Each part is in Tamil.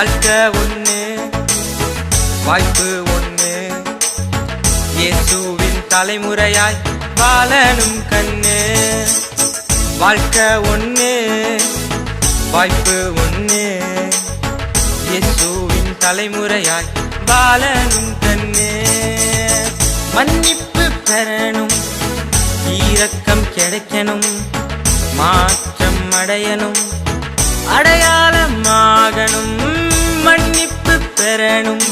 வாழ்க்கை ஒண்ணு, வாய்ப்பு ஒண்ணு. இயேசுவின் தலைமுறையாய் வாழணும் கண்ணு. வாழ்க்கை ஒண்ணு, வாய்ப்பு ஒண்ணு. இயேசுவின் தலைமுறையாய் வாழணும் கண்ணு. மன்னிப்பு பெறணும், இரக்கம் கிடைக்கணும், மாற்றம் அடையணும், அடையாளமாகணும். மன்னிப்பு பெறணும்,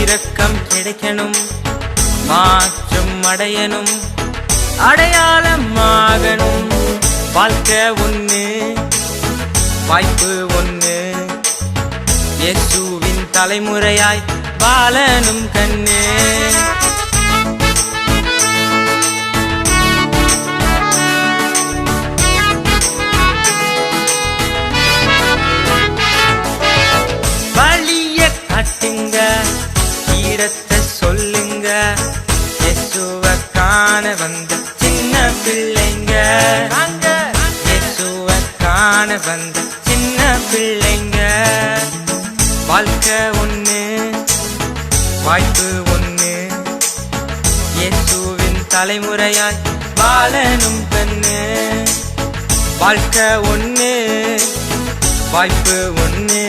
இரக்கம் கிடைக்கணும், மாற்றம் அடையணும், அடையாளமாகணும். வாழ்க்கை ஒண்ணு, வாய்ப்பு ஒண்ணு. இயேசுவின் தலைமுறையாய் வாழணும் கண்ணு. வழிய காட்டுங்க, ஈரத்தை சொல்லுங்க. இயேசுவை காண வந்த சின்ன பிள்ளைங்க, இயேசுவை காண வந்த சின்ன பிள்ளைங்க. வாழ்க்கை ஒண்ணு, வாய்ப்பு ஒண்ணு. இயேசுவின் தலைமுறையாய் வாழணும் கண்ணு. வாழ்க்கை ஒண்ணு, வாய்ப்பு ஒண்ணு.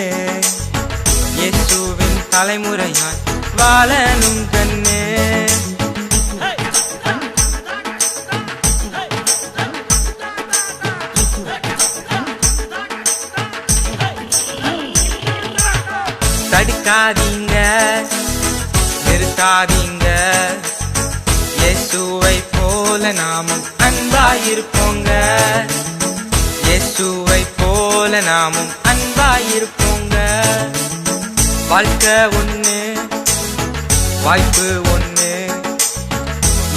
இயேசுவின் தலைமுறையாய் வாழணும் கண்ணு. தடுக்காதீங்க, நிறுத்தாதீங்க. இயேசுவை போல நாமும் அன்பாயிருப்போங்க. இயேசுவை போல நாமும் அன்பாயிருப்போங்க. வாழ்க்கை ஒண்ணு, வாய்ப்பு ஒண்ணு.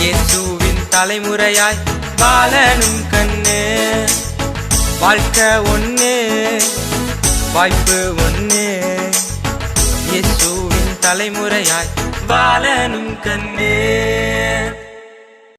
இயேசுவின் தலைமுறையாய் வாழணும் கண்ணு. வாழ்க்கை ஒண்ணு, வாய்ப்பு ஒண்ணு. இயேசுவின் தலைமுறையாய் வாழணும் கண்ணு.